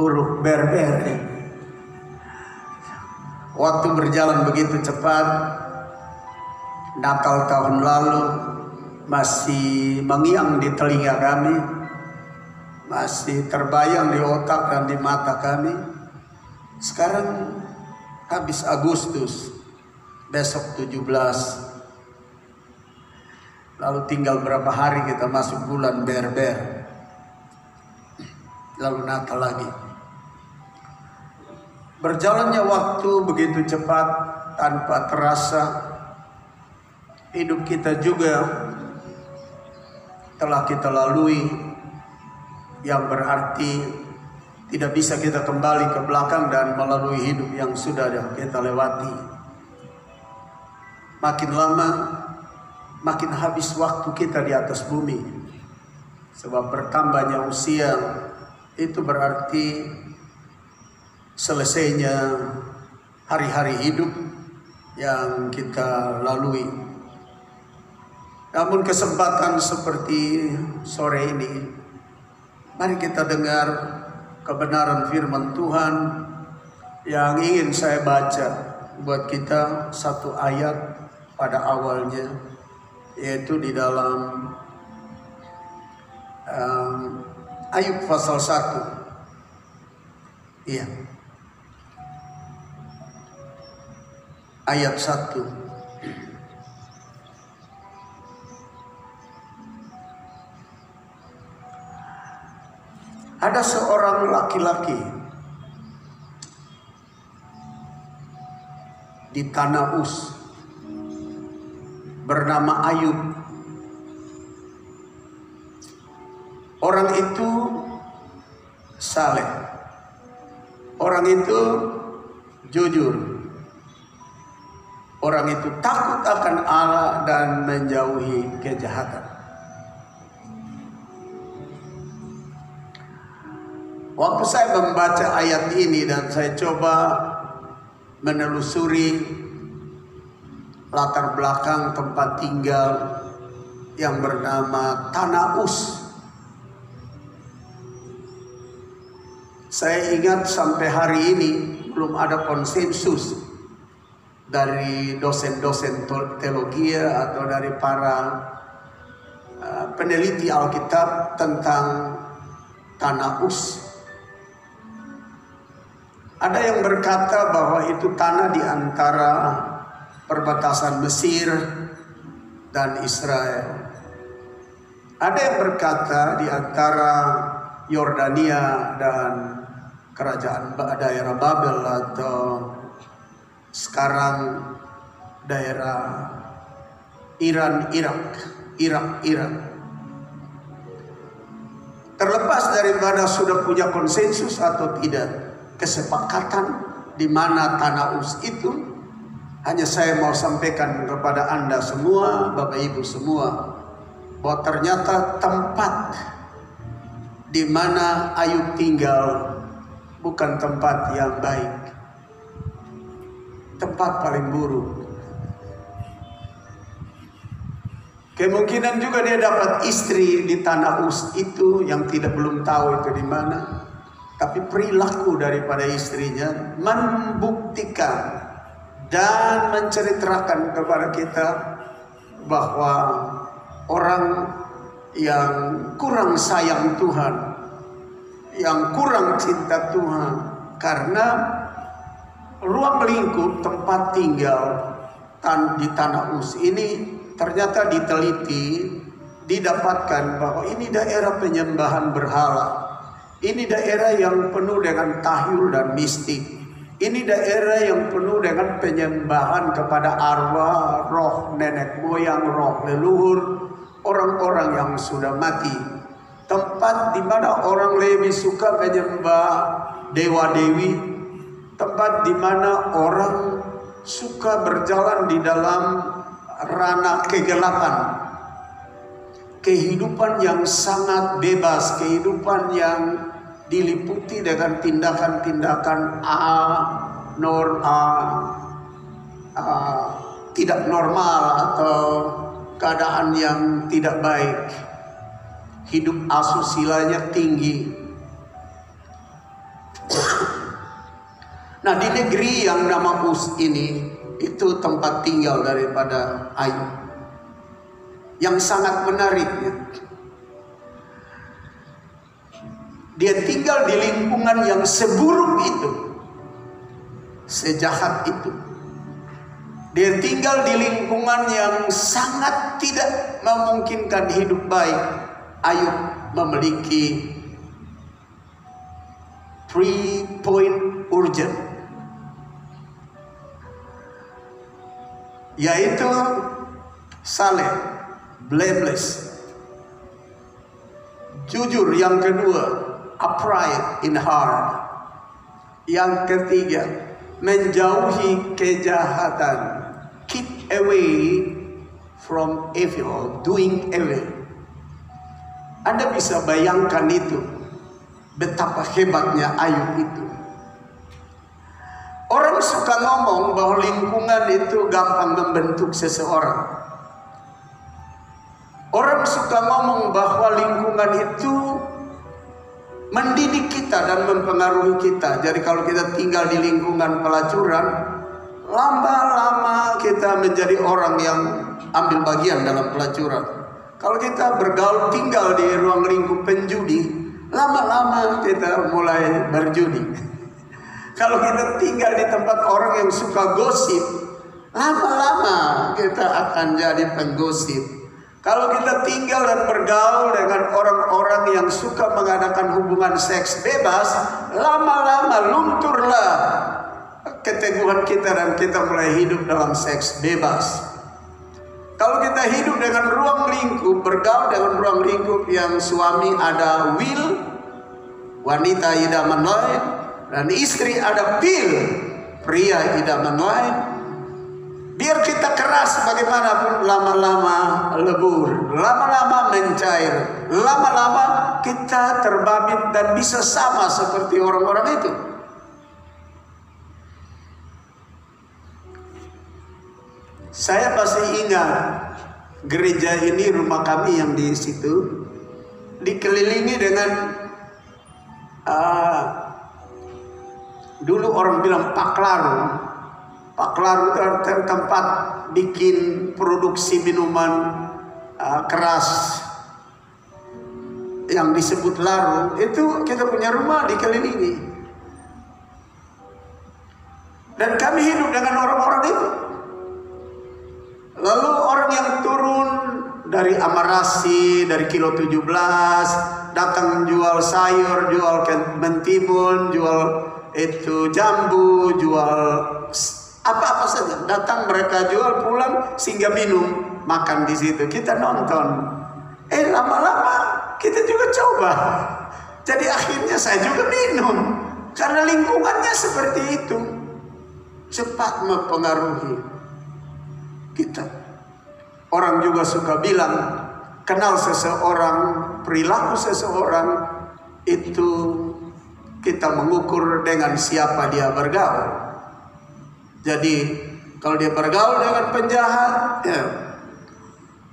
huruf Berber. Waktu berjalan begitu cepat. Natal tahun lalu masih mengiang di telinga kami, masih terbayang di otak dan di mata kami. Sekarang habis Agustus, besok 17. Lalu tinggal berapa hari kita masuk bulan Berber. Lalu Natal lagi. Berjalannya waktu begitu cepat tanpa terasa. Hidup kita juga telah kita lalui, yang berarti tidak bisa kita kembali ke belakang dan melalui hidup yang sudah kita lewati. Makin lama makin habis waktu kita di atas bumi. Sebab bertambahnya usia itu berarti selesainya hari-hari hidup yang kita lalui. Namun kesempatan seperti sore ini, mari kita dengar kebenaran firman Tuhan yang ingin saya baca buat kita, satu ayat pada awalnya, yaitu di dalam Ayub pasal 1. Iya. Ayat 1. Ada seorang laki-laki di tanah Uz bernama Ayub. Orang itu saleh. Orang itu jujur. Orang itu takut akan Allah dan menjauhi kejahatan. Waktu saya membaca ayat ini dan saya coba menelusuri latar belakang tempat tinggal yang bernama Tanah Uz, saya ingat sampai hari ini belum ada konsensus dari dosen-dosen teologi atau dari para peneliti Alkitab tentang Tanah Uz. Ada yang berkata bahwa itu tanah di antara perbatasan Mesir dan Israel. Ada yang berkata di antara Yordania dan kerajaan daerah Babel atau sekarang daerah Irak. Terlepas dari mana sudah punya konsensus atau tidak, kesepakatan di mana Tanah Uz itu, hanya saya mau sampaikan kepada Anda semua, Bapak Ibu semua, bahwa ternyata tempat di mana Ayub tinggal bukan tempat yang baik. Tempat paling buruk. Kemungkinan juga dia dapat istri di Tanah Uz itu yang belum tahu itu di mana. Tapi perilaku daripada istrinya membuktikan dan menceritakan kepada kita bahwa orang yang kurang sayang Tuhan, yang kurang cinta Tuhan, karena ruang lingkup tempat tinggal di Tanah Uz ini ternyata diteliti, didapatkan bahwa ini daerah penyembahan berhala. Ini daerah yang penuh dengan tahyul dan mistik. Ini daerah yang penuh dengan penyembahan kepada arwah, roh nenek moyang, roh leluhur, orang-orang yang sudah mati. Tempat di mana orang lebih suka menyembah dewa-dewi. Tempat di mana orang suka berjalan di dalam ranah kegelapan. Kehidupan yang sangat bebas, kehidupan yang diliputi dengan tindakan-tindakan tidak normal atau keadaan yang tidak baik. Hidup asusilanya tinggi. Nah, di negeri yang nama Uz ini, itu tempat tinggal daripada Ayub. Yang sangat menariknya, dia tinggal di lingkungan yang seburuk itu, sejahat itu. Dia tinggal di lingkungan yang sangat tidak memungkinkan hidup baik. Ayub memiliki 3 point urgent, yaitu saleh, blameless, jujur yang kedua, upright in heart, yang ketiga menjauhi kejahatan, keep away from evil, doing evil. Anda bisa bayangkan itu, betapa hebatnya Ayub itu. Orang suka ngomong bahwa lingkungan itu gampang membentuk seseorang. Orang suka ngomong bahwa lingkungan itu mendidik kita dan mempengaruhi kita. Jadi kalau kita tinggal di lingkungan pelacuran, lama-lama kita menjadi orang yang ambil bagian dalam pelacuran. Kalau kita bergaul tinggal di ruang lingkup penjudi, lama-lama kita mulai berjudi. Kalau kita tinggal di tempat orang yang suka gosip, lama-lama kita akan jadi penggosip. Kalau kita tinggal dan bergaul dengan orang-orang yang suka mengadakan hubungan seks bebas, lama-lama lunturlah keteguhan kita dan kita mulai hidup dalam seks bebas. Kalau kita hidup dengan ruang lingkup, bergaul dengan ruang lingkup yang suami ada will, wanita idaman lain, dan istri ada pil, pria idaman lain. Biar kita keras bagaimanapun, lama-lama lebur, lama-lama mencair, lama-lama kita terbabit dan bisa sama seperti orang-orang itu. Saya masih ingat gereja ini, rumah kami yang di situ dikelilingi dengan dulu orang bilang paklaru. Paklaru itu tempat bikin produksi minuman keras yang disebut laru. Itu kita punya rumah dikelilingi, dan kami hidup dengan orang-orang itu. Lalu orang yang turun dari Amarasi, dari kilo 17, datang jual sayur, jual mentimun, jual itu jambu, jual apa-apa saja. Datang mereka jual, pulang sehingga minum, makan di situ. Kita nonton. Lama-lama kita juga coba. Jadi akhirnya saya juga minum. Karena lingkungannya seperti itu. Cepat mempengaruhi kita. Orang juga suka bilang, kenal seseorang, perilaku seseorang itu kita mengukur dengan siapa dia bergaul. Jadi kalau dia bergaul dengan penjahat, ya,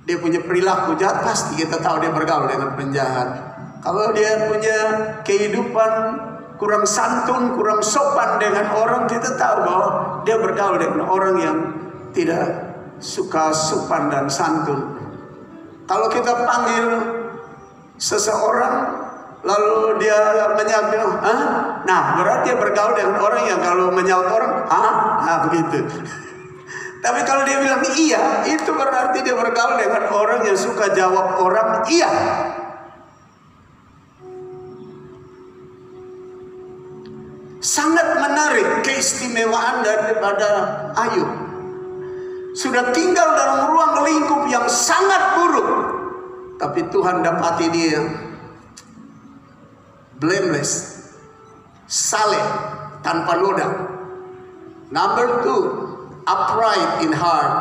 dia punya perilaku jahat, pasti kita tahu dia bergaul dengan penjahat. Kalau dia punya kehidupan kurang santun, kurang sopan dengan orang, kita tahu bahwa dia bergaul dengan orang yang tidak suka sopan dan santun. Kalau kita panggil seseorang lalu dia menyapa, nah berarti dia bergaul dengan orang yang kalau menyaut orang, begitu. Tapi kalau dia bilang iya, itu berarti dia bergaul dengan orang yang suka jawab orang iya. Sangat menarik keistimewaan daripada Ayub. Sudah tinggal dalam ruang lingkup yang sangat buruk, tapi Tuhan dapati dia blameless, saleh, tanpa noda. Number 2, upright in heart,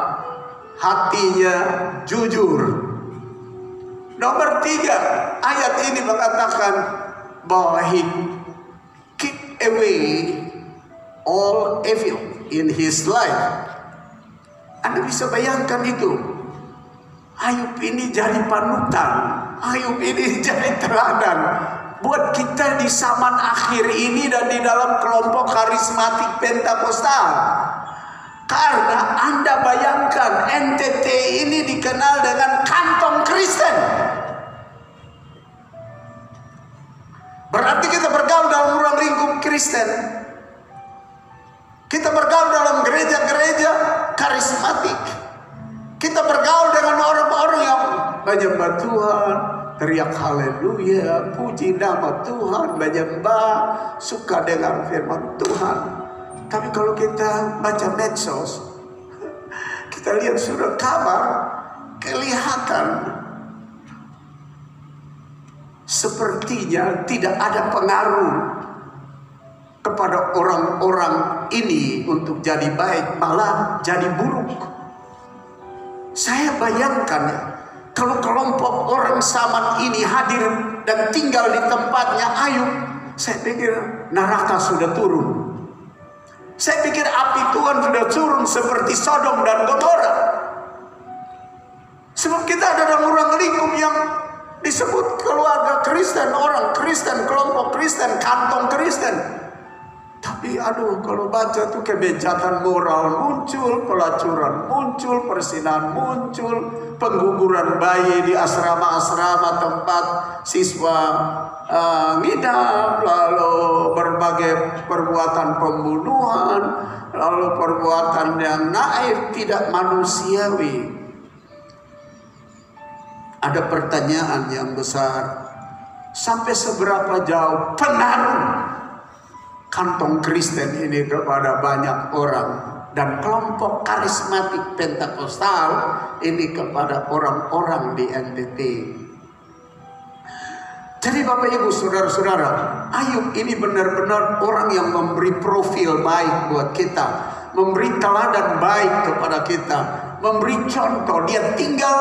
hatinya jujur. Nomor 3, ayat ini mengatakan bahwa he keep away all evil in his life. Anda bisa bayangkan itu. Ayub ini jadi panutan, Ayub ini jadi teladan. buat kita di zaman akhir ini dan di dalam kelompok karismatik Pentakosta. Karena Anda bayangkan NTT ini dikenal dengan kantong Kristen. Berarti kita bergaul dalam ruang lingkup Kristen. Kita bergaul dalam gereja-gereja karismatik. Kita bergaul dengan orang-orang yang menyembah Tuhan, teriak haleluya, puji nama Tuhan, menyembah, suka dengan firman Tuhan. Tapi kalau kita baca medsos, kita lihat surat kabar, kelihatan sepertinya tidak ada pengaruh kepada orang-orang ini untuk jadi baik, malah jadi buruk. Saya bayangkan ya, kalau kelompok orang zaman ini hadir dan tinggal di tempatnya Ayub, saya pikir neraka sudah turun. Saya pikir api Tuhan sudah turun seperti Sodom dan Gomora. Sebab kita ada dalam ruang lingkup yang disebut keluarga Kristen, orang Kristen, kelompok Kristen, kantong Kristen. Tapi aduh, kalau baca tuh kebejatan moral muncul, pelacuran muncul, persinahan muncul, pengguguran bayi di asrama-asrama tempat siswa ngidam, lalu berbagai perbuatan pembunuhan, lalu perbuatan yang naif, tidak manusiawi. Ada pertanyaan yang besar, sampai seberapa jauh pengaruh kantong Kristen ini kepada banyak orang dan kelompok karismatik Pentakostal ini kepada orang-orang di NTT. Jadi Bapak Ibu Saudara-saudara, Ayub ini benar-benar orang yang memberi profil baik buat kita, memberi teladan baik kepada kita, memberi contoh. Dia tinggal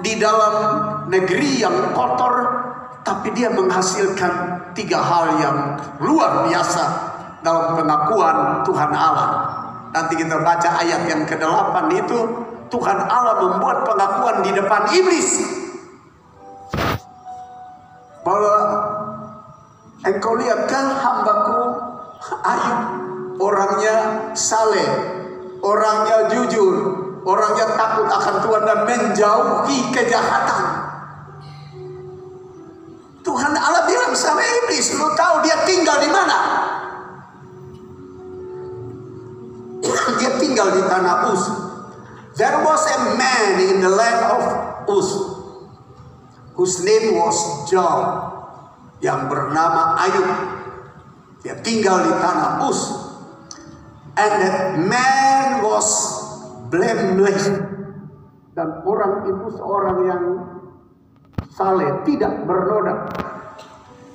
di dalam negeri yang kotor, tapi dia menghasilkan 3 hal yang luar biasa dalam pengakuan Tuhan Allah. Nanti kita baca ayat yang ke-8 itu, Tuhan Allah membuat pengakuan di depan iblis bahwa engkau lihat kan hambaku Ayub, orangnya saleh, orangnya jujur, orangnya takut akan Tuhan dan menjauhi kejahatan. Tuhan Allah bilang sama iblis, lu tahu dia tinggal di mana? Dia tinggal di tanah Uz. There was a man in the land of Uz, whose name was Job, yang bernama Ayub. Dia tinggal di tanah Uz. And that man was blameless. Dan orang itu seorang yang saleh, tidak bernoda,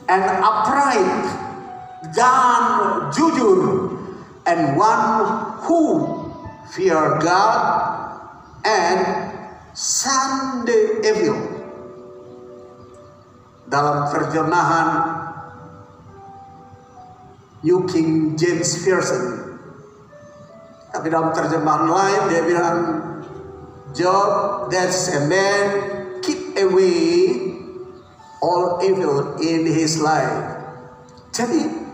and upright, dan jujur, and one who fear God and shun the evil. Dalam terjemahan New King James Version, tapi dalam terjemahan lain dia bilang, Job, that's a man keep away all evil in his life. Jadi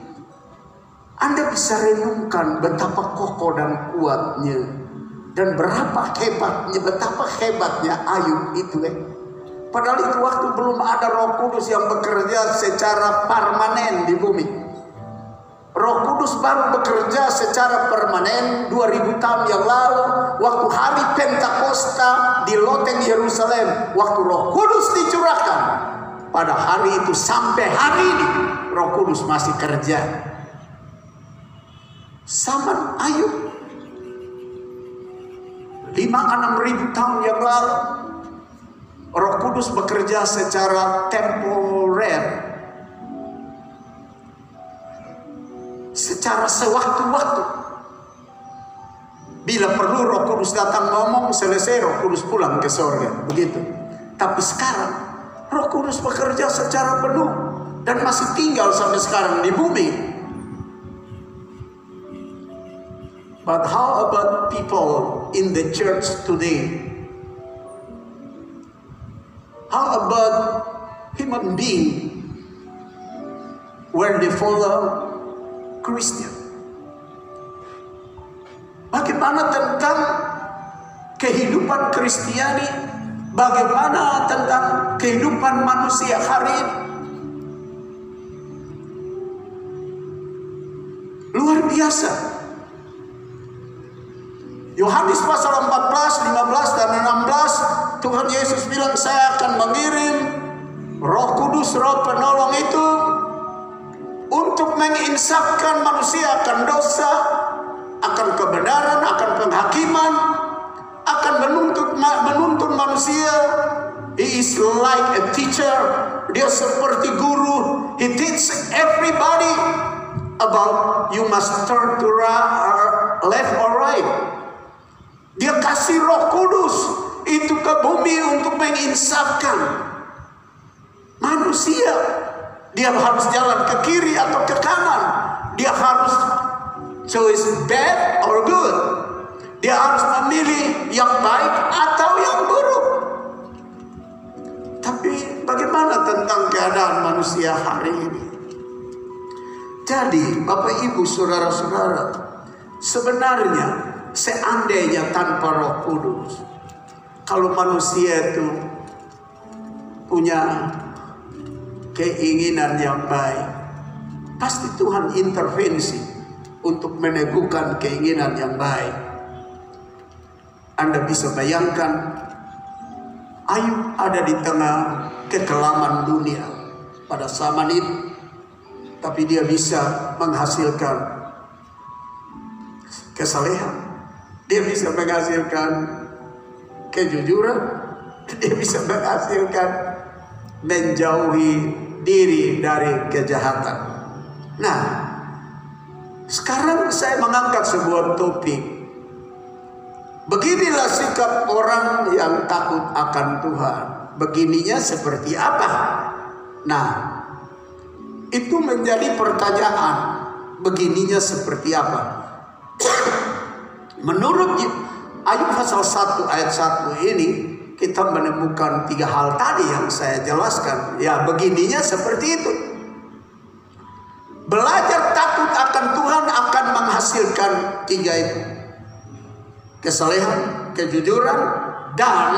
Anda bisa renungkan betapa kokoh dan kuatnya, dan berapa hebatnya, betapa hebatnya Ayub itu. Padahal itu waktu belum ada Roh Kudus yang bekerja secara permanen di bumi. Roh Kudus baru bekerja secara permanen 2000 tahun yang lalu, waktu hari Pentakosta di loteng Yerusalem, waktu Roh Kudus dicurahkan. Pada hari itu sampai hari ini Roh Kudus masih kerja. Zaman Ayub 5-6 ribu tahun yang lalu, Roh Kudus bekerja secara temporer, secara sewaktu-waktu. Bila perlu Roh Kudus datang ngomong, selesai Roh Kudus pulang ke surga, begitu. Tapi sekarang Roh Kudus bekerja secara penuh dan masih tinggal sampai sekarang di bumi. But how about people in the church today? How about human being when they follow Christian. Bagaimana tentang kehidupan Kristiani? Bagaimana tentang kehidupan manusia hari ini? Luar biasa. Yohanes pasal 14, 15 dan 16, Tuhan Yesus bilang, saya akan mengirim Roh Kudus, Roh Penolong itu untuk menginsafkan manusia akan dosa, akan kebenaran, akan penghakiman, akan menuntun manusia. He is like a teacher. Dia seperti guru. He teaches everybody about you must turn to left or right. Dia kasih Roh Kudus itu ke bumi untuk menginsafkan manusia. Dia harus jalan ke kiri atau ke kanan. Dia harus choose bad or good. Dia harus memilih yang baik atau yang buruk. Tapi bagaimana tentang keadaan manusia hari ini? Jadi Bapak Ibu Saudara-saudara, sebenarnya seandainya tanpa Roh Kudus, kalau manusia itu punya keinginan yang baik, pasti Tuhan intervensi untuk meneguhkan keinginan yang baik. Anda bisa bayangkan Ayub ada di tengah kekelaman dunia pada zaman itu, tapi dia bisa menghasilkan kesalehan, dia bisa menghasilkan kejujuran, dia bisa menghasilkan menjauhi diri dari kejahatan. Nah, sekarang saya mengangkat sebuah topik. Beginilah sikap orang yang takut akan Tuhan. Begininya seperti apa? Nah, itu menjadi pertanyaan. Begininya seperti apa? Menurut Ayub pasal 1 ayat 1 ini, kita menemukan 3 hal tadi yang saya jelaskan. Ya, begininya seperti itu. Belajar takut akan Tuhan akan menghasilkan 3 itu. Kesalehan, kejujuran, dan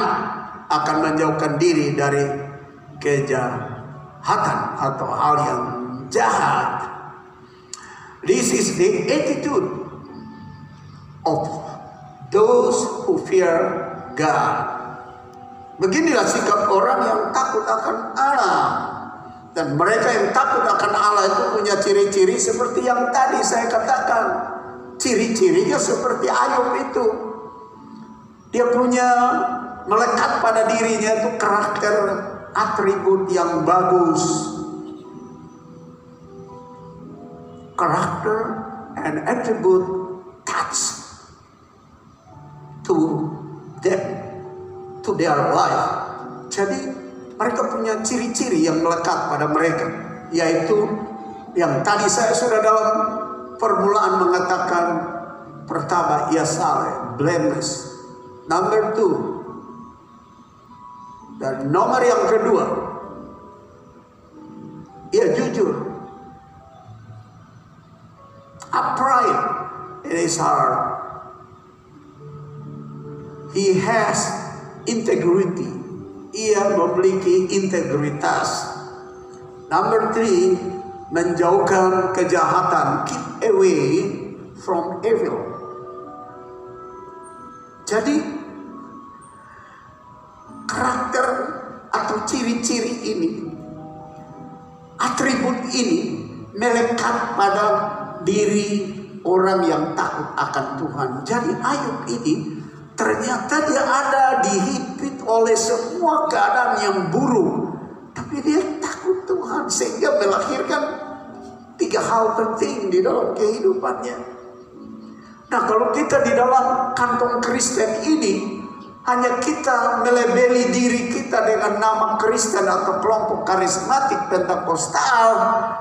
akan menjauhkan diri dari kejahatan atau hal yang jahat. This is the attitude of those who fear God. Beginilah sikap orang yang takut akan Allah. Dan mereka yang takut akan Allah itu punya ciri-ciri seperti yang tadi saya katakan. Ciri-cirinya seperti Ayub itu. Dia punya melekat pada dirinya itu karakter, atribut yang bagus. Karakter and attribute touch to them, to their life. Jadi mereka punya ciri-ciri yang melekat pada mereka, yaitu yang tadi saya sudah dalam permulaan mengatakan. Pertama, ia saleh, blameless. Number 2, dan nomor yang kedua, ia jujur, upright in his heart. He has integrity. Ia memiliki integritas. Number 3, menjauhkan kejahatan. Keep away from evil. Jadi karakter atau ciri-ciri ini, atribut ini melekat pada diri orang yang takut akan Tuhan. Jadi Ayub ini ternyata dia ada dihimpit oleh semua keadaan yang buruk, tapi dia takut Tuhan sehingga melahirkan 3 hal penting di dalam kehidupannya. Nah, kalau kita di dalam kantong Kristen ini hanya kita melabeli diri kita dengan nama Kristen atau kelompok karismatik Pentakosta,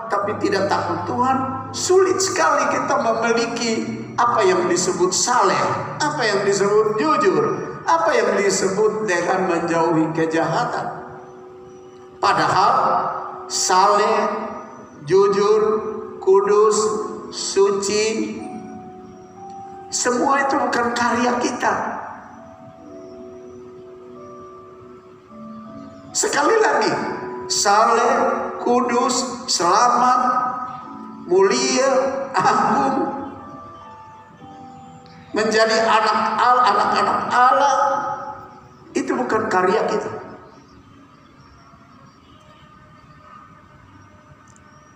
tapi tidak takut Tuhan, sulit sekali kita memiliki apa yang disebut saleh, apa yang disebut jujur, apa yang disebut dengan menjauhi kejahatan. Padahal saleh, jujur, kudus, suci. Semua itu bukan karya kita. Sekali lagi, saleh, kudus, selamat, mulia, agung, menjadi anak-anak Allah, itu bukan karya kita.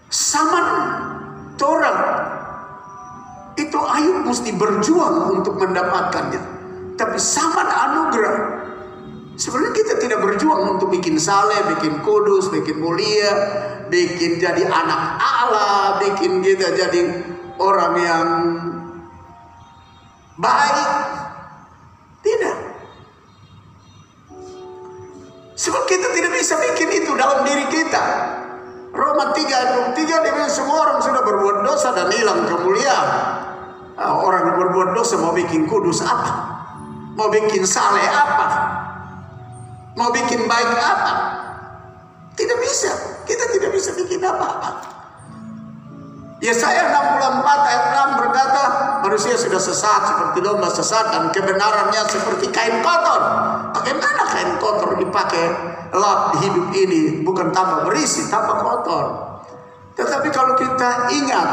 Zaman Torah itu Ayub mesti berjuang untuk mendapatkannya. Tapi zaman anugerah, sebenarnya kita tidak berjuang untuk bikin saleh, bikin kudus, bikin mulia, bikin jadi anak Allah, bikin kita jadi orang yang baik. Tidak. Sebab kita tidak bisa bikin itu dalam diri kita. Roma 3:23 dia bilang semua orang sudah berbuat dosa dan hilang kemuliaan. Orang yang berbuat dosa mau bikin kudus apa? Mau bikin saleh apa? Mau bikin baik apa? Tidak bisa. Kita tidak bisa bikin apa-apa. Yesaya 64 ayat 6 berkata, manusia sudah sesat seperti domba sesat dan kebenarannya seperti kain kotor. Bagaimana kain kotor dipakai lap hidup ini? Bukan tambah berisi, tambah kotor. Tetapi kalau kita ingat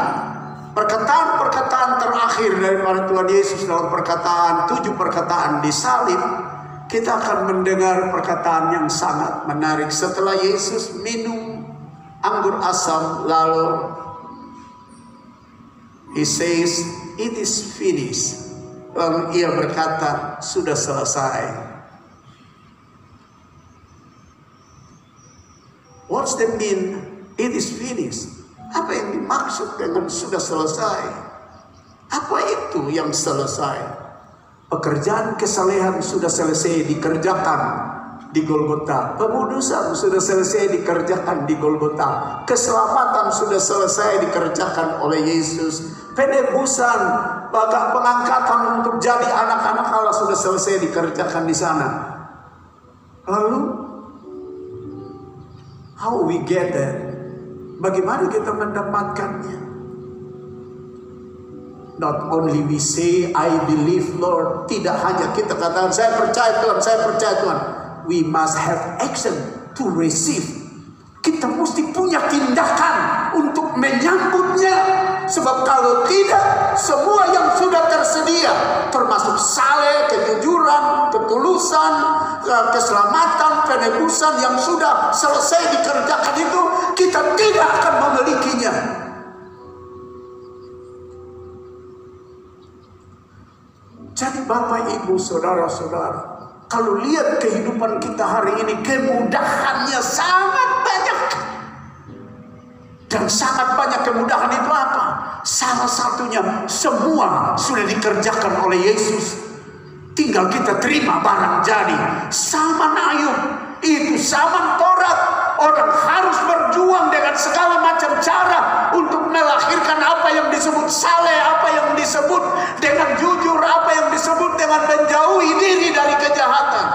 perkataan-perkataan terakhir daripada Tuhan Yesus dalam perkataan 7 perkataan di salib, kita akan mendengar perkataan yang sangat menarik. Setelah Yesus minum anggur asam, lalu He says, "It is finished." Lalu ia berkata, sudah selesai. What's the mean? It is finished. Apa yang dimaksud dengan sudah selesai? Apa itu yang selesai? Pekerjaan kesalehan sudah selesai dikerjakan di Golgota. Pemudusan sudah selesai dikerjakan di Golgota. Keselamatan sudah selesai dikerjakan oleh Yesus. Penebusan, bahkan pengangkatan untuk jadi anak-anak Allah sudah selesai dikerjakan di sana. Lalu, how we get there? Bagaimana kita mendapatkannya? Not only we say, I believe Lord. Tidak hanya kita katakan, saya percaya Tuhan, saya percaya Tuhan. We must have action to receive. Kita mesti punya tindakan untuk menyambutnya. Sebab kalau tidak, semua yang sudah tersedia, termasuk saleh, kejujuran, ketulusan, keselamatan, penebusan yang sudah selesai dikerjakan itu, kita tidak akan memilikinya. Jadi Bapak, Ibu, Saudara-saudara, kalau lihat kehidupan kita hari ini, kemudahannya sangat banyak. Dan sangat banyak kemudahan itu apa? Salah satunya, semua sudah dikerjakan oleh Yesus. Tinggal kita terima barang jadi. Zaman Ayub, itu zaman Taurat. Orang harus berjuang dengan segala macam cara untuk melahirkan apa yang disebut saleh, apa yang disebut dengan jujur, apa yang disebut dengan menjauhi diri dari kejahatan.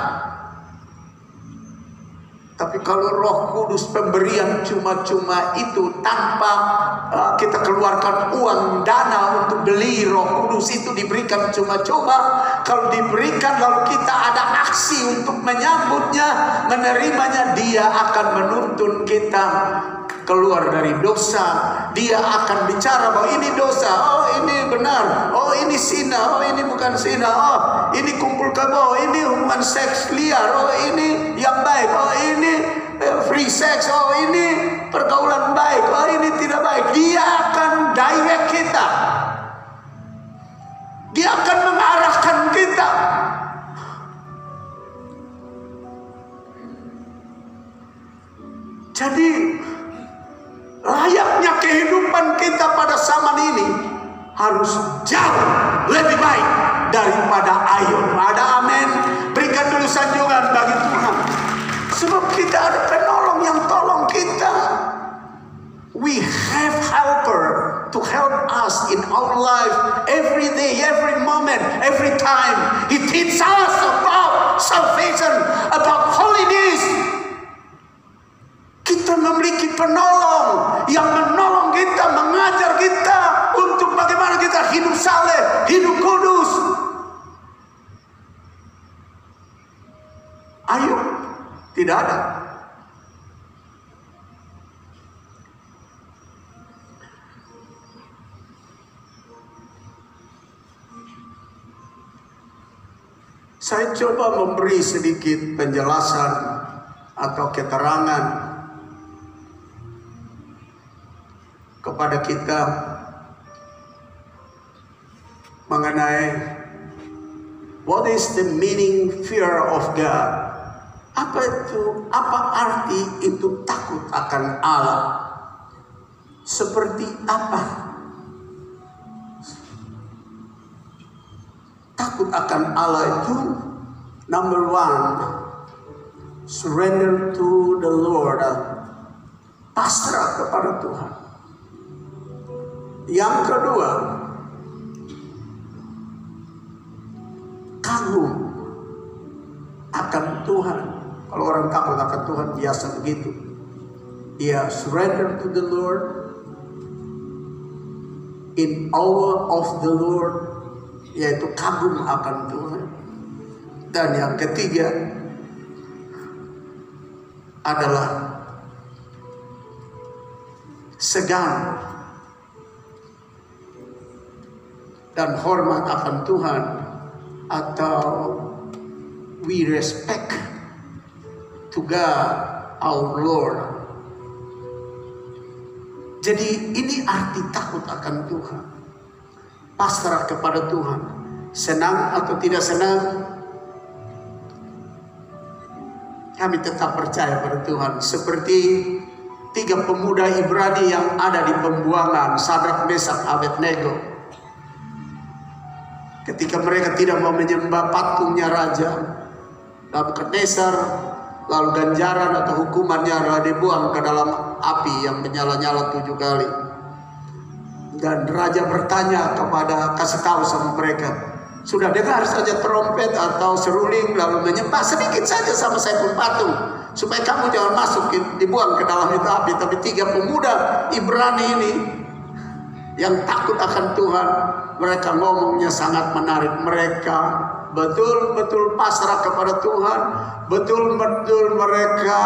Tapi kalau Roh Kudus pemberian cuma-cuma itu tanpa kita keluarkan uang dana untuk beli Roh Kudus itu diberikan cuma-cuma. Kalau diberikan lalu kita ada aksi untuk menyambutnya, menerimanya, Dia akan menuntun kita keluar dari dosa. Dia akan bicara bahwa ini dosa, oh ini benar, oh ini zina, oh ini bukan zina, oh ini kumpul kebo, oh ini hubungan seks liar, oh ini yang baik, oh ini free sex, oh ini pergaulan baik, oh ini tidak baik. Dia akan direct kita. Dia akan mengarahkan kita. Jadi layaknya kehidupan kita pada zaman ini harus jauh lebih baik daripada Ayub. Ada amin. Berikan dulu sanjungan bagi Tuhan. Sebab kita ada penolong yang tolong kita. We have helper to help us in our life every day, every moment, every time. He teaches us about salvation, about holiness. Kita kita memiliki penolong yang menolong kita, mengajar kita untuk bagaimana kita hidup saleh, hidup kudus. Ayub tidak ada. Saya coba memberi sedikit penjelasan atau keterangan kepada kita mengenai what is the meaning fear of God. Apa itu? Apa arti itu takut akan Allah? Seperti apa? Takut akan Allah itu, number one, surrender to the Lord, pasrah kepada Tuhan. Yang kedua, kagum akan Tuhan. Kalau orang takut akan Tuhan biasa begitu. Dia surrender to the Lord, in awe of the Lord, yaitu kagum akan Tuhan. Dan yang ketiga adalah segan dan hormat akan Tuhan, atau we respect to God our Lord. Jadi ini arti takut akan Tuhan. Pasrah kepada Tuhan. Senang atau tidak senang, kami tetap percaya pada Tuhan. Seperti 3 pemuda Ibrani yang ada di pembuangan, Sadrak, Mesak, Abednego. Ketika mereka tidak mau menyembah patungnya Raja Nebukadnezar, lalu ganjaran atau hukumannya adalah dibuang ke dalam api yang menyala-nyala 7 kali. Dan Raja bertanya kepada, kasih tahu sama mereka, sudah dengar saja trompet atau seruling lalu menyembah sedikit saja sama saipul patung, supaya kamu jangan masuk dibuang ke dalam itu api. Tapi 3 pemuda Ibrani ini yang takut akan Tuhan, mereka ngomongnya sangat menarik. Mereka betul-betul pasrah kepada Tuhan, betul-betul mereka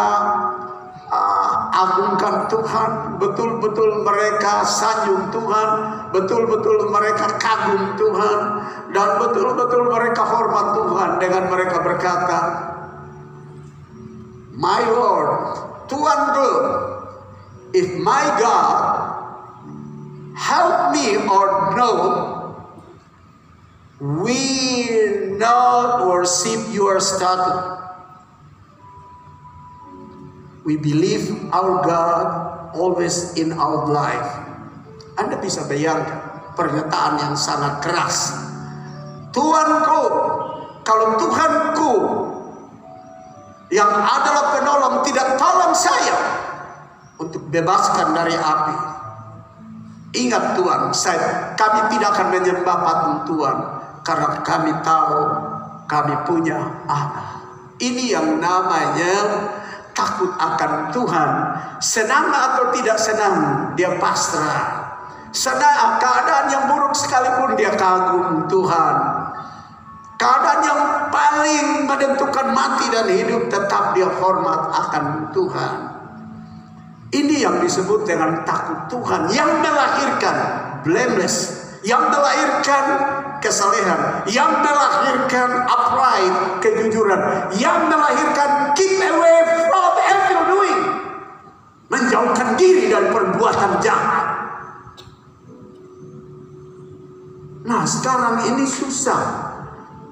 agungkan Tuhan, betul-betul mereka sanjung Tuhan, betul-betul mereka kagum Tuhan, dan betul-betul mereka hormat Tuhan. Dengan mereka berkata, my Lord, Tuanku, if my God help me or no, we not worship your statue. We believe our God always in our life. Anda bisa bayangkan pernyataan yang sangat keras. Tuanku, kalau Tuhanku yang adalah penolong tidak tolong saya untuk bebaskan dari api. Ingat Tuhan, kami tidak akan menyembah patung Tuhan, karena kami tahu kami punya Allah. Ini yang namanya takut akan Tuhan. Senang atau tidak senang, dia pasrah. Senang keadaan yang buruk sekalipun, dia kagum Tuhan. Keadaan yang paling menentukan mati dan hidup, tetap dia hormat akan Tuhan. Ini yang disebut dengan takut Tuhan, yang melahirkan blameless, yang melahirkan kesalehan, yang melahirkan upright, kejujuran, yang melahirkan keep away from evil doing, menjauhkan diri dari perbuatan jahat. Nah, sekarang ini susah.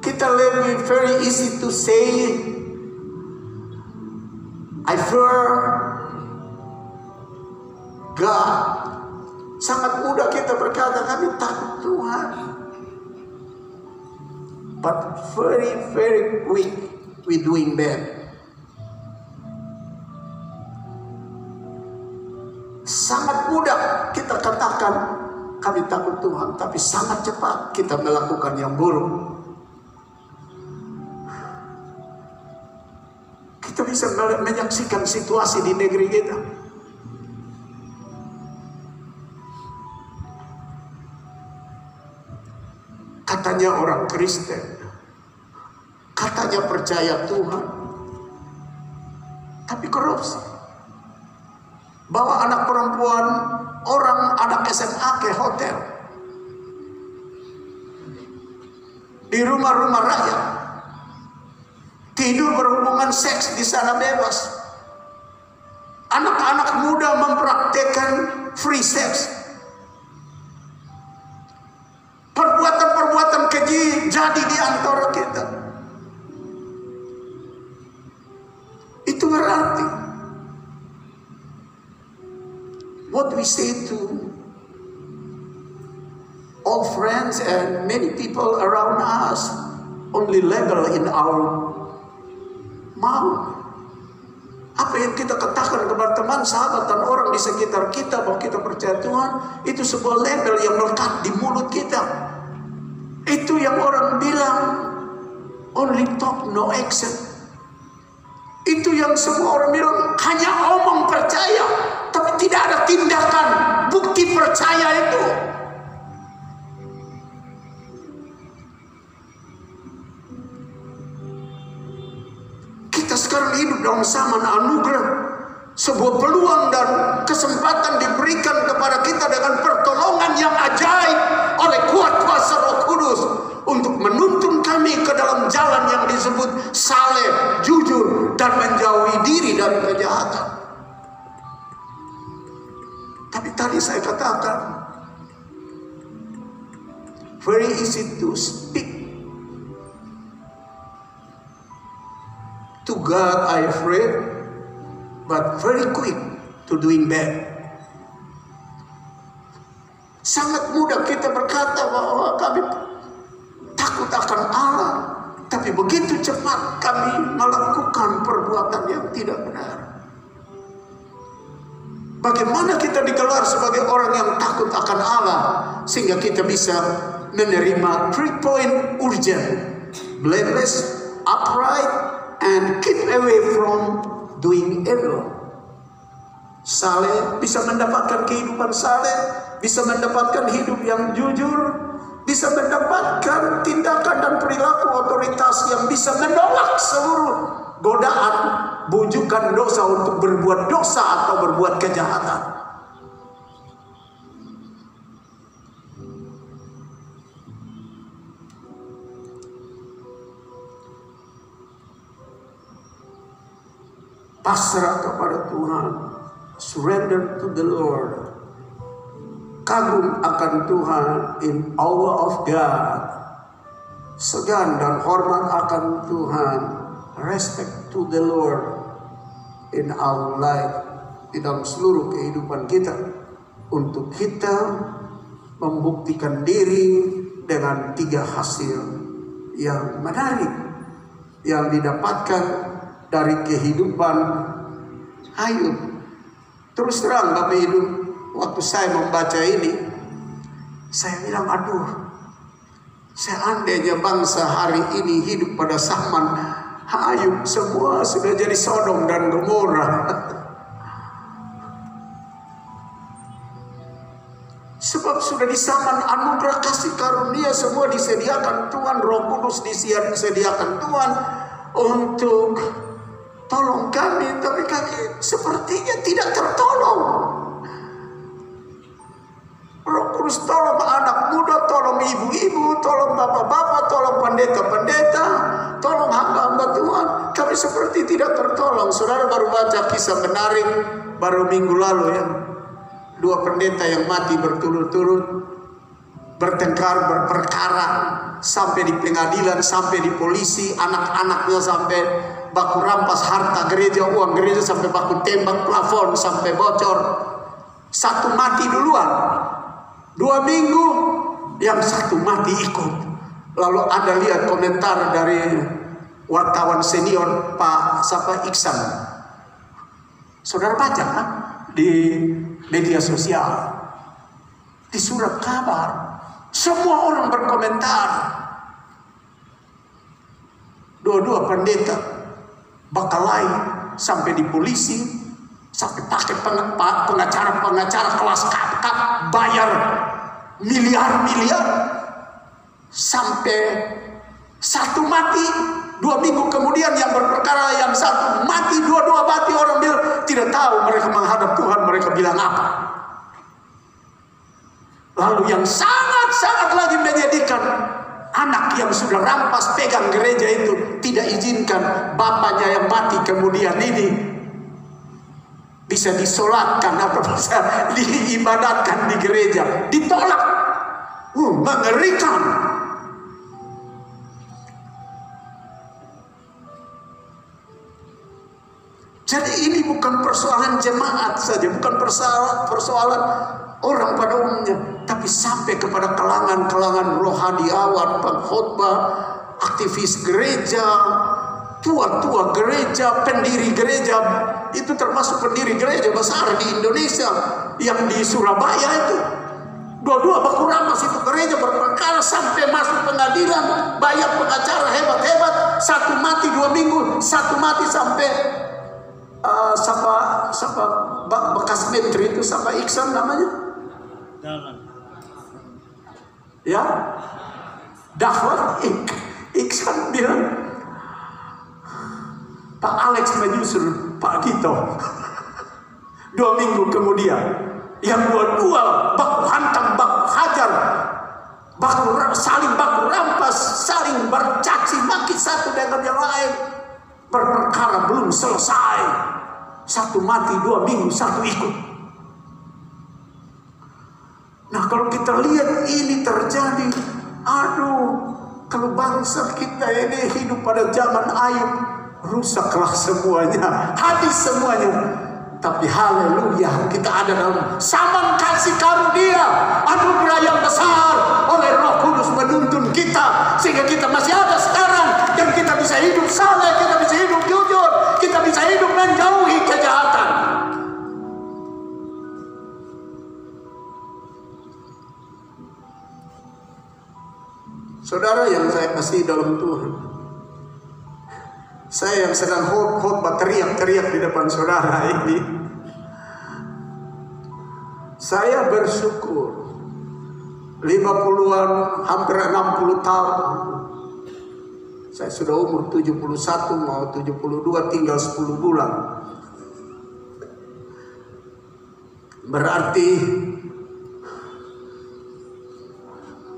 Kita lebih very easy to say I fear God. Sangat mudah kita berkata kami takut Tuhan. But very, very quick we doing bad. Sangat mudah kita katakan kami takut Tuhan, tapi sangat cepat kita melakukan yang buruk. Kita bisa menyaksikan situasi di negeri kita. Katanya orang Kristen, katanya percaya Tuhan, tapi korupsi. Bawa anak perempuan orang anak SMA ke hotel, di rumah-rumah rakyat, tidur berhubungan seks di sana bebas. Anak-anak muda mempraktekkan free sex. Perbuatan-perbuatan keji jadi di antara kita. Itu berarti what we say to all friends and many people around us only level in our mouth. Apa yang kita katakan kepada teman, sahabat, dan orang di sekitar kita bahwa kita percaya Tuhan, itu sebuah label yang melekat di mulut kita. Itu yang orang bilang only talk no action. Itu yang semua orang bilang hanya omong percaya, tapi tidak ada tindakan, bukti percaya itu. Kita sekarang hidup dalam zaman anugerah, sebuah peluang dan kesempatan diberikan kepada kita dengan pertolongan yang ajaib oleh kuat kuasa Roh Kudus untuk menuntun kami ke dalam jalan yang disebut saleh, jujur, dan menjauhi diri dari kejahatan. Tapi tadi saya katakan, very easy to speak to God I afraid, but very quick to doing bad. Sangat mudah kita berkata bahwa kami takut akan Allah, tapi begitu cepat kami melakukan perbuatan yang tidak benar. Bagaimana kita digelar sebagai orang yang takut akan Allah sehingga kita bisa menerima 3 point urgent: blameless, upright, and keep away from doing evil. Saleh, bisa mendapatkan kehidupan saleh, bisa mendapatkan hidup yang jujur, bisa mendapatkan tindakan dan perilaku otoritas yang bisa menolak seluruh godaan, bujukan dosa untuk berbuat dosa atau berbuat kejahatan. Pasrah kepada Tuhan, surrender to the Lord, kagum akan Tuhan, in awe of God, segan dan hormat akan Tuhan, respect to the Lord in our life, di dalam seluruh kehidupan kita, untuk kita membuktikan diri dengan 3 hasil yang menarik yang didapatkan dari kehidupan Ayub. Terus terang Bapak Ibu, waktu saya membaca ini, saya bilang, aduh, seandainya bangsa hari ini hidup pada zaman Ayub, semua sudah jadi Sodom dan Gomora. Sebab sudah di zaman anugerah kasih karunia semua disediakan Tuhan, Roh Kudus disediakan Tuhan untuk tolong kami, tapi kami sepertinya tidak tertolong. Roh Kudus tolong anak muda, tolong ibu-ibu, tolong bapak-bapak, tolong pendeta-pendeta, tolong hamba-hamba Tuhan. Kami seperti tidak tertolong. Saudara baru baca kisah menarik baru minggu lalu ya. 2 pendeta yang mati berturut-turut, bertengkar, berperkara, sampai di pengadilan, sampai di polisi, anak-anaknya sampai baku rampas harta gereja, uang gereja, sampai baku tembak plafon, sampai bocor. 1 mati duluan, 2 minggu yang 1 mati ikut. Lalu Anda lihat komentar dari wartawan senior Pak Iksan. Saudara baca kan di media sosial, di surat kabar, semua orang berkomentar. 2 pendeta Bakalai sampai di polisi, sampai pakai pengacara kelas kakap, bayar miliar-miliar, sampai satu mati. 2 minggu kemudian yang berperkara yang satu mati, dua-dua mati. Orang bilang tidak tahu mereka menghadap Tuhan, mereka bilang apa. Lalu yang sangat-sangat lagi menyedihkan, anak yang sudah rampas pegang gereja itu tidak izinkan bapaknya yang mati kemudian ini bisa disolatkan atau bisa diibadatkan di gereja. Ditolak. Mengerikan. Jadi ini bukan persoalan jemaat saja, bukan persoalan orang pada umumnya, tapi sampai kepada kalangan-kalangan rohaniawan, pengkhotbah, aktivis gereja, tua-tua gereja, pendiri gereja. Itu termasuk pendiri gereja besar di Indonesia yang di Surabaya itu. Dua-dua baku rampas itu gereja berperkara sampai masuk pengadilan, bayar pengacara hebat-hebat, satu mati 2 minggu, satu mati sampai siapa bekas menteri itu, siapa Iksan namanya? Ya, Dahlan Iksan bilang Pak Alex menyusul Pak Gito. 2 minggu kemudian yang dua-dua baku hantam, baku hajar, saling baku rampas, saling bercaci maki satu dengan yang lain. Perkara belum selesai, satu mati 2 minggu, satu ikut. Nah, kalau kita lihat ini terjadi, aduh, kalau bangsa kita ini hidup pada zaman Ayub, rusaklah semuanya, habis semuanya. Tapi haleluya, kita ada dalam zaman kasih karunia, anugerah yang besar oleh Roh Kudus menuntun kita sehingga kita masih ada sekarang dan kita bisa hidup saleh, kita bisa hidup jujur, kita bisa hidup menjauhi kejahatan. Saudara yang saya kasih dalam Tuhan, saya yang sedang khotbah teriak-teriak di depan saudara ini, saya bersyukur 50-an, hampir 60 tahun. Saya sudah umur 71, mau 72, tinggal 10 bulan. Berarti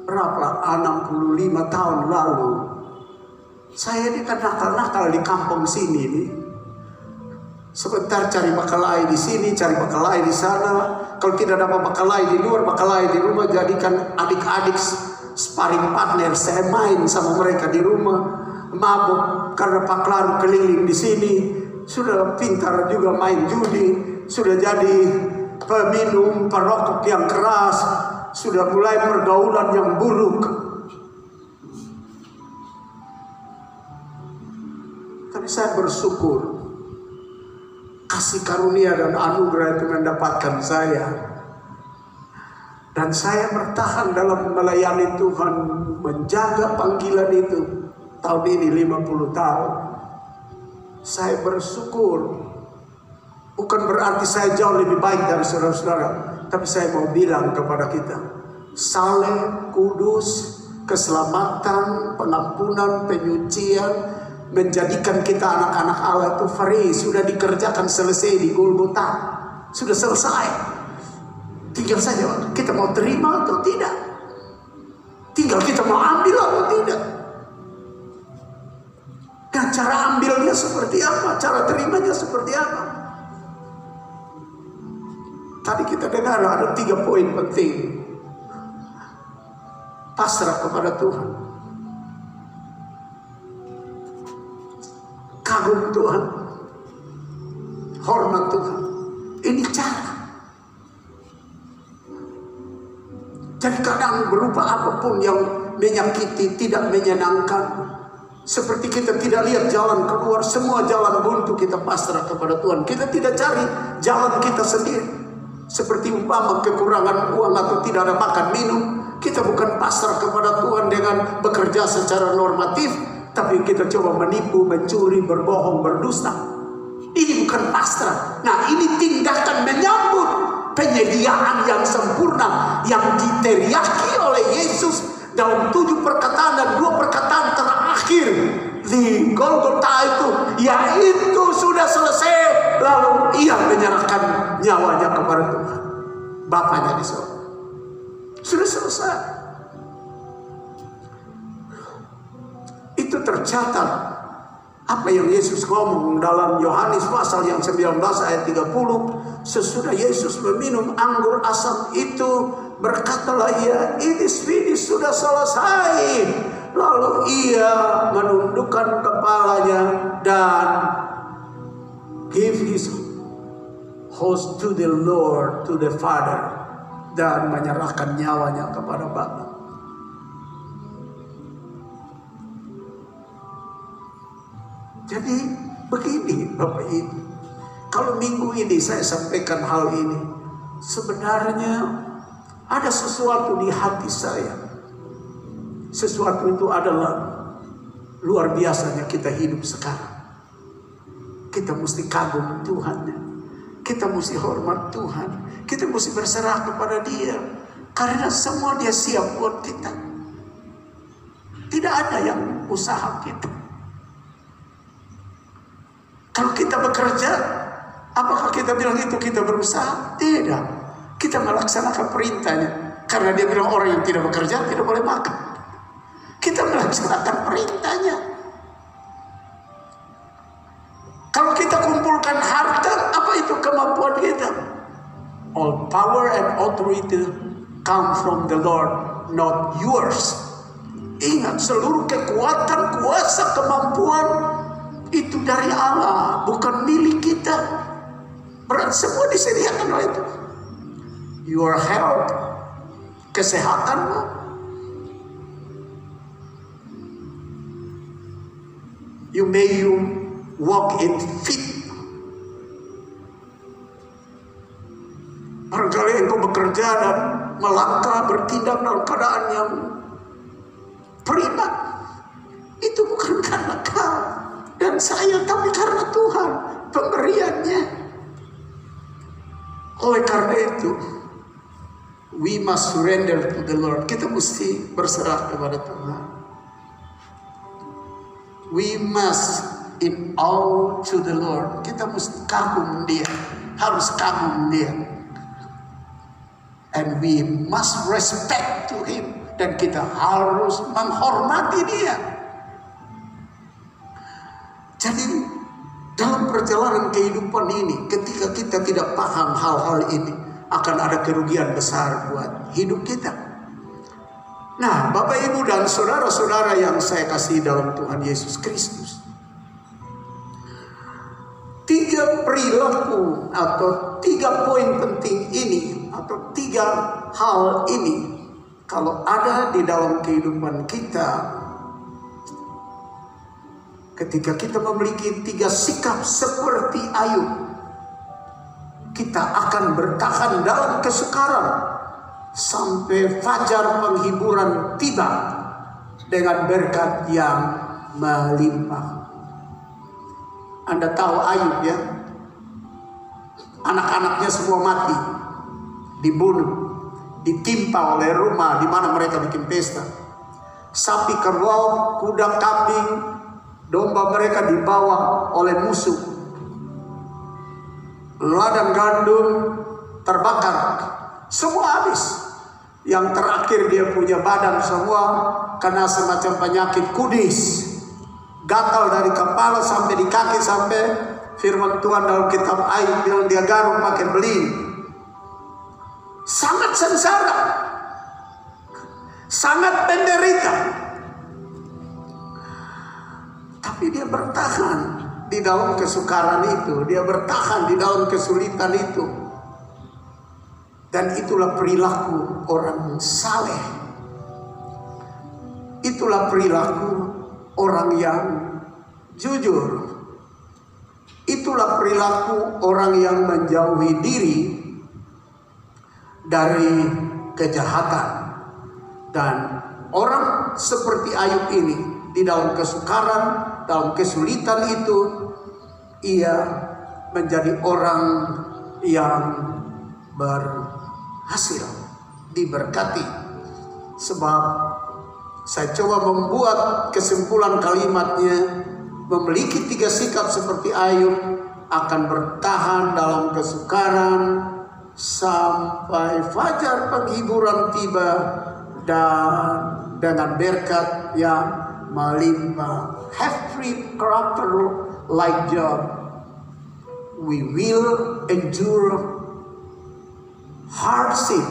berapa? 65 tahun lalu. Saya ini kan nakal-nakal di kampung sini nih. Sebentar cari bakalai di sini, cari bakalai di sana. Kalau tidak dapat bakalai di luar, bakalai di rumah. Jadikan adik-adik sparring partner. Saya main sama mereka di rumah, mabuk karena Pak Klaru keliling di sini. Sudah pintar juga main judi, sudah jadi peminum, perokok yang keras, sudah mulai pergaulan yang buruk. Tapi saya bersyukur kasih karunia dan anugerah itu mendapatkan saya, dan saya bertahan dalam melayani Tuhan, menjaga panggilan itu tahun ini 50 tahun. Saya bersyukur, bukan berarti saya jauh lebih baik dari saudara-saudara, tapi saya mau bilang kepada kita, saleh, kudus, keselamatan, pengampunan, penyucian, menjadikan kita anak-anak Allah itu free, sudah dikerjakan, selesai di Golgota, sudah selesai. Tinggal saja kita mau terima atau tidak, tinggal kita mau ambil atau tidak. Dan cara ambilnya seperti apa, cara terimanya seperti apa. Tadi kita dengar ada 3 poin penting. Pasrah kepada Tuhan, kagum Tuhan, hormat Tuhan. Ini cara. Jadi kadang berupa apapun yang menyakiti, tidak menyenangkan, seperti kita tidak lihat jalan keluar, semua jalan buntu, kita pasrah kepada Tuhan. Kita tidak cari jalan kita sendiri. Seperti umpama kekurangan uang atau tidak ada makan minum, kita bukan pasrah kepada Tuhan dengan bekerja secara normatif, Tapi kita coba menipu, mencuri, berbohong, berdusta. Ini bukan pasrah. Nah, ini tindakan menyambut penyediaan yang sempurna yang diteriaki oleh Yesus dalam 7 perkataan dan 2 perkataan terakhir di Golgota itu, yaitu sudah selesai. Lalu ia menyerahkan nyawanya kepada Tuhan Bapanya di surga. Sudah selesai. Itu tercatat apa yang Yesus ngomong dalam Yohanes pasal yang 19 ayat 30. Sesudah Yesus meminum anggur asam itu, berkatalah ia, "It is finished," sudah selesai. Lalu ia menundukkan kepalanya dan give his host to the Lord, to the Father, dan menyerahkan nyawanya kepada Bapa. Jadi begini Bapak Ibu, kalau minggu ini saya sampaikan hal ini, sebenarnya ada sesuatu di hati saya. Sesuatu itu adalah luar biasanya kita hidup sekarang. Kita mesti kagum Tuhan. Kita mesti hormat Tuhan. Kita mesti berserah kepada Dia. Karena semua Dia siap buat kita. Tidak ada yang usaha kita. Kalau kita bekerja, apakah kita bilang itu kita berusaha? Tidak. Kita melaksanakan perintahnya. Karena Dia bilang orang yang tidak bekerja tidak boleh makan. Kita melaksanakan perintahnya. Kalau kita kumpulkan harta, apa itu kemampuan kita? All power and authority come from the Lord, not yours. Ingat, seluruh kekuatan, kuasa, kemampuan itu dari Allah, bukan milik kita. Berarti semua disediakan oleh itu. Your health, kesehatanmu. You walk in fit. Barangkali engkau bekerja dan melangkah, bertindak dalam keadaan yang prima. Itu bukan karena kau dan saya, tapi karena Tuhan, pemberiannya. Oleh karena itu, we must surrender to the Lord. Kita mesti berserah kepada Tuhan. We must in all to the Lord. Kita mesti kagum Dia, harus kagum Dia. And we must respect to Him. Dan kita harus menghormati Dia. Jadi dalam perjalanan kehidupan ini, ketika kita tidak paham hal-hal ini, akan ada kerugian besar buat hidup kita. Nah, Bapak Ibu dan saudara-saudara yang saya kasih dalam Tuhan Yesus Kristus, 3 perilaku atau 3 poin penting ini, atau 3 hal ini, kalau ada di dalam kehidupan kita, ketika kita memiliki 3 sikap seperti Ayub, kita akan bertahan dalam kesukaran sampai fajar penghiburan tiba dengan berkat yang melimpah. Anda tahu Ayub ya, anak-anaknya semua mati, dibunuh, ditimpa oleh rumah di mana mereka bikin pesta. Sapi, kerbau, kuda, kambing, domba mereka dibawa oleh musuh. Ladang gandum terbakar, semua habis. Yang terakhir dia punya badan semua kena semacam penyakit kudis, gatal dari kepala sampai di kaki, sampai firman Tuhan dalam kitab Ayub bilang dia garuk pakai belin. Sangat sengsara, sangat menderita, tapi dia bertahan di dalam kesukaran itu, dia bertahan di dalam kesulitan itu. Dan itulah perilaku orang saleh. Itulah perilaku orang yang jujur. Itulah perilaku orang yang menjauhi diri dari kejahatan. Dan orang seperti Ayub ini, di dalam kesukaran, dalam kesulitan itu, ia menjadi orang yang berhasil, diberkati. Sebab saya coba membuat kesimpulan kalimatnya, memiliki 3 sikap seperti Ayub akan bertahan dalam kesukaran sampai fajar penghiburan tiba, dan dengan berkat yang melimpah. Have free character like Job. We will endure hardship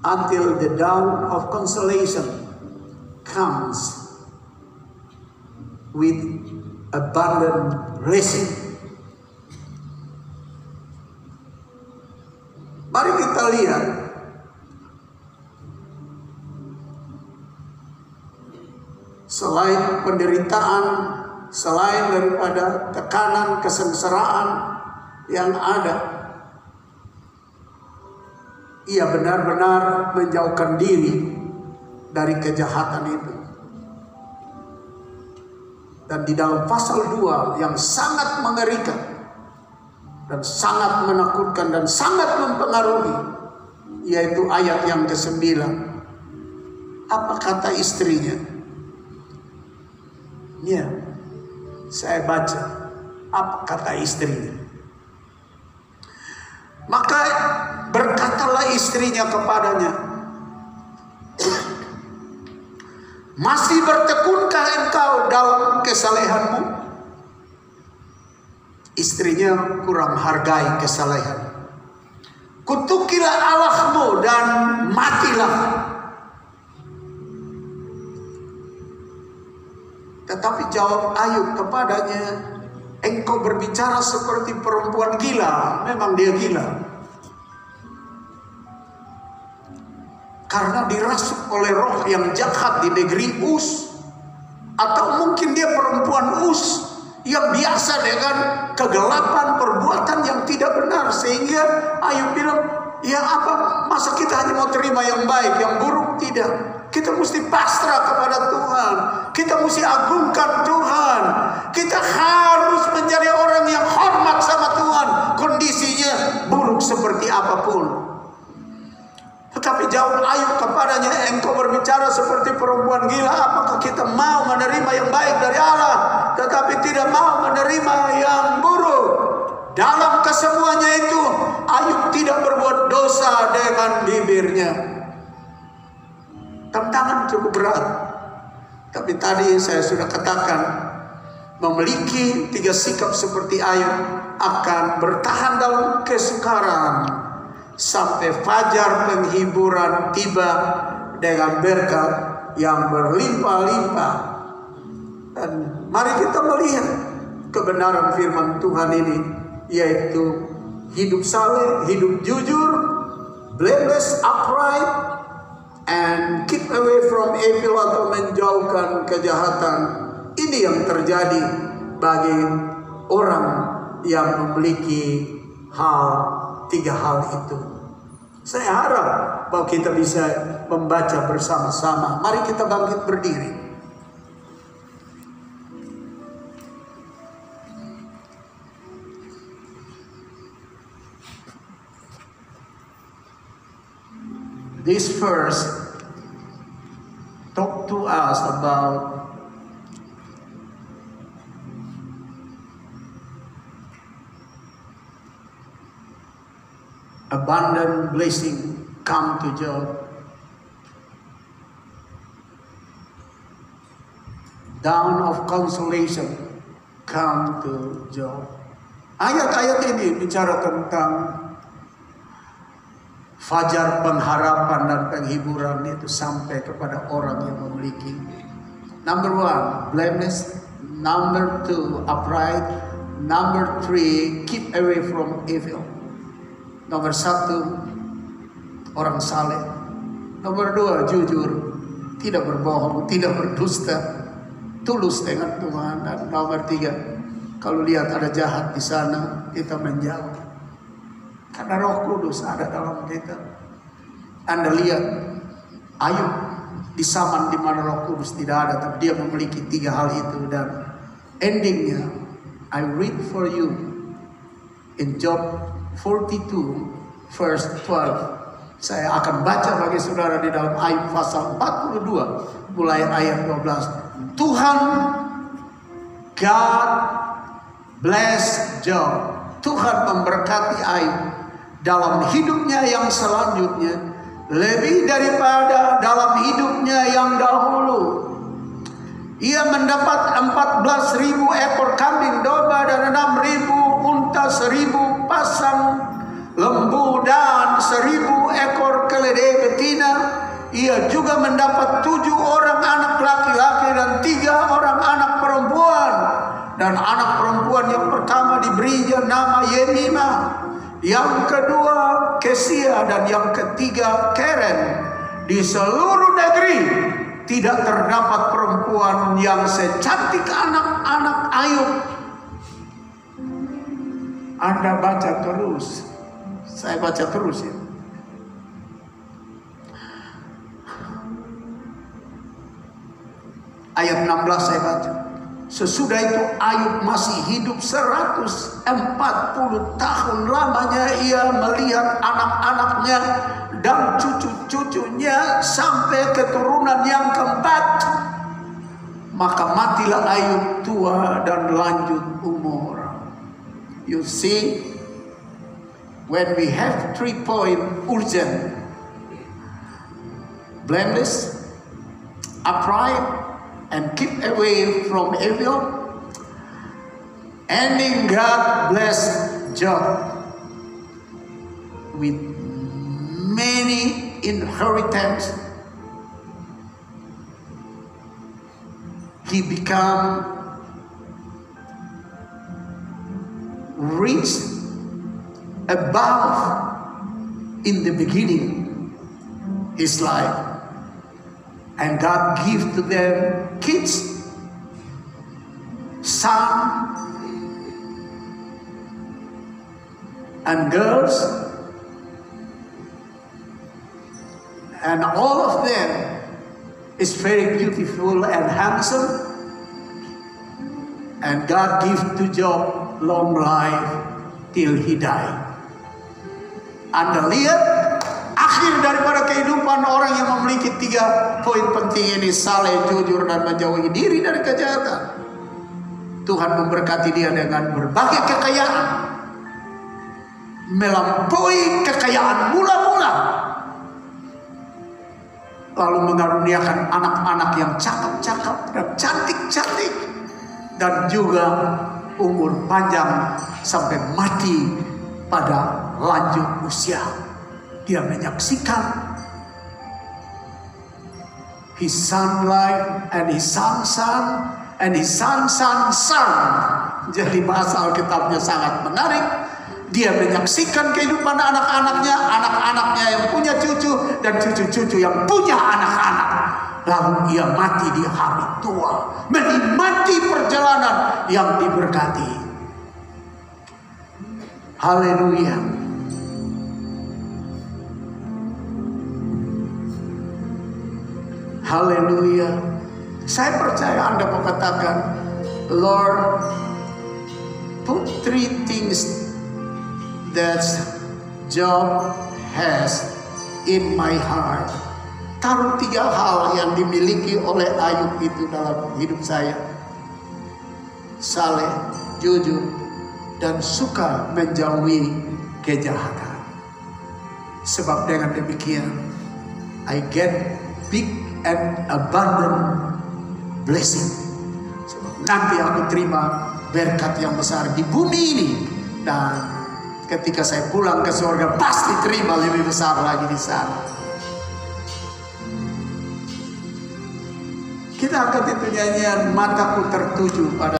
until the dawn of consolation comes with abundant blessing. Mari kita lihat selain penderitaan, selain daripada tekanan, kesengsaraan yang ada, ia benar-benar menjauhkan diri dari kejahatan itu. Dan di dalam pasal 2 yang sangat mengerikan dan sangat menakutkan dan sangat mempengaruhi, yaitu ayat yang ke-9. Apa kata istrinya? Ya, saya baca apa kata istrinya. Maka berkatalah istrinya kepadanya, masih bertekunkah engkau dalam kesalehanmu? Istrinya kurang hargai kesalehan. Kutukilah Allahmu dan matilah. Tetapi jawab Ayub kepadanya, engkau berbicara seperti perempuan gila. Memang dia gila, karena dirasuk oleh roh yang jahat di negeri Uz. Atau mungkin dia perempuan Uz yang biasa dengan kegelapan, perbuatan yang tidak benar. Sehingga Ayub bilang, ya apa, masa kita hanya mau terima yang baik, yang buruk tidak. Kita mesti pasrah kepada Tuhan. Kita mesti agungkan Tuhan. Kita harus menjadi orang yang hormat sama Tuhan, kondisinya buruk seperti apapun. Tetapi jawab Ayub kepadanya, engkau berbicara seperti perempuan gila. Apakah kita mau menerima yang baik dari Allah, tetapi tidak mau menerima yang buruk? Dalam kesemuanya itu, Ayub tidak berbuat dosa dengan bibirnya. Tantangan cukup berat. Tapi tadi saya sudah katakan, memiliki 3 sikap seperti Ayub akan bertahan dalam kesukaran sampai fajar penghiburan tiba dengan berkat yang berlimpah-limpah. Dan mari kita melihat kebenaran firman Tuhan ini, yaitu hidup saleh, hidup jujur, blameless, upright, and keep away from evil, atau menjauhkan kejahatan. Ini yang terjadi bagi orang yang memiliki 3 hal itu. Saya harap bahwa kita bisa membaca bersama-sama. Mari kita bangkit berdiri. This verse talk to us about abundant blessing come to Job. Dawn of consolation come to Job. Ayat-ayat ini bicara tentang fajar pengharapan dan penghiburan itu sampai kepada orang yang memiliki. Number 1, blameless. Number 2, upright. Number 3, keep away from evil. Nomor 1, orang saleh. Nomor 2, jujur, tidak berbohong, tidak berdusta, tulus dengan Tuhan. Dan nomor 3, kalau lihat ada jahat di sana, kita menjauh. Karena Roh Kudus ada dalam kita. Anda lihat Ayub zaman di mana Roh Kudus tidak ada, tapi dia memiliki 3 hal itu. Dan endingnya, I read for you in Job 42 verse 12. Saya akan baca bagi saudara di dalam Ayub pasal 42 mulai ayat 12. Tuhan, God bless Job. Tuhan memberkati Ayub dalam hidupnya yang selanjutnya lebih daripada dalam hidupnya yang dahulu. Ia mendapat 14.000 ekor kambing domba dan 6.000 unta, 1.000 pasang lembu dan 1.000 ekor keledai betina. Ia juga mendapat 7 orang anak laki-laki dan 3 orang anak perempuan. Dan anak perempuan yang pertama diberinya nama Yemima, yang kedua Kesia, dan yang ketiga Keren. Di seluruh negeri tidak terdapat perempuan yang secantik anak-anak Ayub. Anda baca terus, saya baca terus ya. Ayat 16 saya baca. Sesudah itu Ayub masih hidup 140 tahun lamanya. Ia melihat anak-anaknya dan cucu-cucunya sampai keturunan yang keempat. Maka matilah Ayub tua dan lanjut umur. You see, when we have 3 point urgent, blameless, upright, and keep away from evil, ending God blessed Job with many inheritance. He became rich above in the beginning his life. And God gave to them kids, son and girls, and all of them is very beautiful and handsome. And God gave to Job long life till he died. Anda lihat akhir daripada kehidupan orang yang memiliki 3 poin penting ini: saleh, jujur, dan menjauhi diri dari kejahatan. Tuhan memberkati dia dengan berbagai kekayaan, melampaui kekayaan mula-mula, lalu mengaruniakan anak-anak yang cakep-cakep dan cantik-cantik, dan juga umur panjang sampai mati pada lanjut usia. Dia menyaksikan his son life and his son and his son. Jadi bahasa Alkitabnya sangat menarik. Dia menyaksikan kehidupan anak-anaknya yang punya cucu, dan cucu-cucu yang punya anak-anak. Lalu ia mati di hari tua, menikmati perjalanan yang diberkati. Haleluya. Haleluya. Saya percaya Anda mau katakan, Lord, put 3 things that Job has in my heart. Taruh 3 hal yang dimiliki oleh Ayub itu dalam hidup saya: saleh, jujur, dan suka menjauhi kejahatan. Sebab dengan demikian, I get big and abundant blessing. Sebab nanti aku terima berkat yang besar di bumi ini, dan ketika saya pulang ke surga pasti terima lebih besar lagi di sana. Kita angkat itu nyanyian, mataku tertuju pada